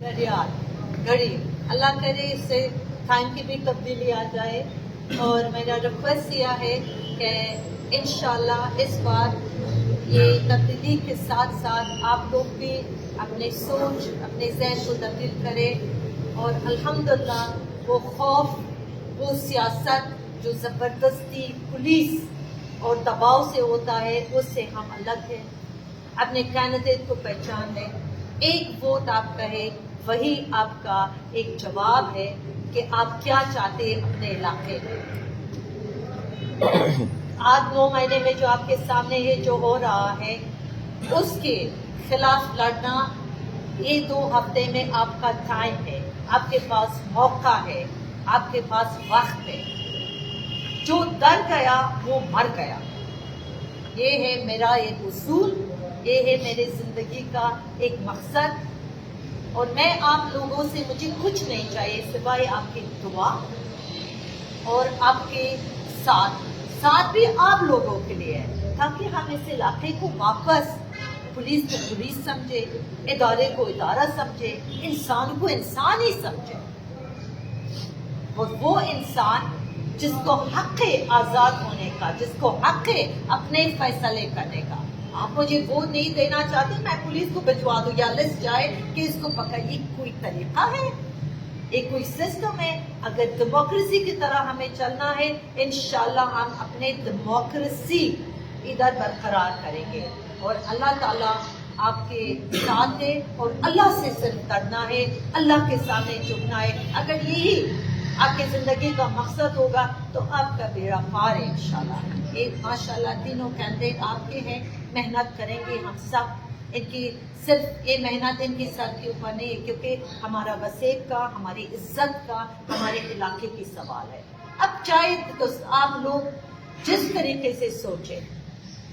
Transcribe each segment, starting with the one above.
घड़ियाल घड़ी, अल्लाह करे इससे टाइम की भी तब्दीली आ जाए। और मेरा रिक्वेस्ट यह है कि इंशाल्लाह इस बार ये तब्दीली के साथ साथ आप लोग भी अपने सोच अपने ज़हन को तब्दील करें और अल्हम्दुलिल्लाह वो खौफ वो सियासत जो ज़बरदस्ती पुलिस और दबाव से होता है उससे हम अलग हैं। अपने कैंडिडेट को पहचान लें, एक वोट आप कहें वही आपका एक जवाब है कि आप क्या चाहते हैं अपने इलाके में। 8-9 महीने में जो आपके सामने ये जो हो रहा है उसके खिलाफ लड़ना, ये 2 हफ्ते में आपका टाइम है, आपके पास मौका है, आपके पास वक्त है। जो डर गया वो मर गया, ये है मेरा एक उसूल, ये है मेरे जिंदगी का एक मकसद। और मैं आप लोगों से मुझे कुछ नहीं चाहिए सिवाय आपकी दुआ और आपके साथ भी आप लोगों के लिए है, ताकि हम इस इलाके को वापस पुलिस को पुलिस समझे, इदारे को इदारा समझे, इंसान को इंसान ही समझे। और वो इंसान जिसको हक है आज़ाद होने का, जिसको हक है अपने फैसले करने का। आप मुझे वो नहीं देना चाहते, मैं पुलिस को भिजवा दूं या लिस्ट जाए कि इसको पकड़िए, कोई तरीका है? एक कोई सिस्टम है? अगर डेमोक्रेसी की तरह हमें चलना है, इंशाल्लाह हम अपने डेमोक्रेसी इधर बरकरार करेंगे। और अल्लाह ताला आपके साथ है और अल्लाह से सिर्फ डरना है, अल्लाह के सामने झुकना है। अगर यही आपकी जिंदगी का मकसद होगा तो आपका बेड़ा पार है इंशाल्लाह। एक माशाल्लाह तीनों कैंडिडेट आपके हैं, मेहनत करेंगे हम सब। इनकी सिर्फ ये मेहनत इनकी सर के ऊपर नहीं है, क्योंकि हमारा वसेब का, हमारी इज्जत का, हमारे इलाके की सवाल है। अब चाहे तो आप लोग जिस तरीके से सोचें,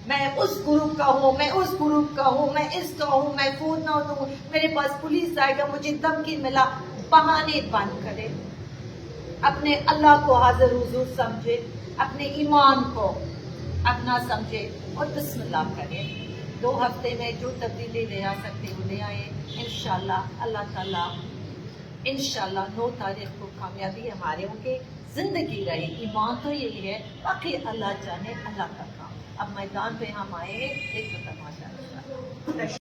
मैं उस ग्रुप का हूँ, मैं उस ग्रुप का हूँ, मैं इसका हूँ, मैं फोन ना दूँ, मेरे पास पुलिस आएगा, मुझे धमकी मिला, बहाने बंद करें। अपने अल्लाह को हाजिर हुजूर समझे, अपने ईमान को अपना समझे और बिस्मिल्लाह करें। 2 हफ्ते में जो तब्दीली ले आ सकते वो ले आए इंशाल्लाह। अल्लाह ताला इंशाल्लाह 9 तारीख को कामयाबी हमारे होंगे, जिंदगी रहे। ईमान तो यही है, बाकी अल्लाह जाने, अल्लाह का काम। अब मैदान पे हम आए हैं, एक तमाशा।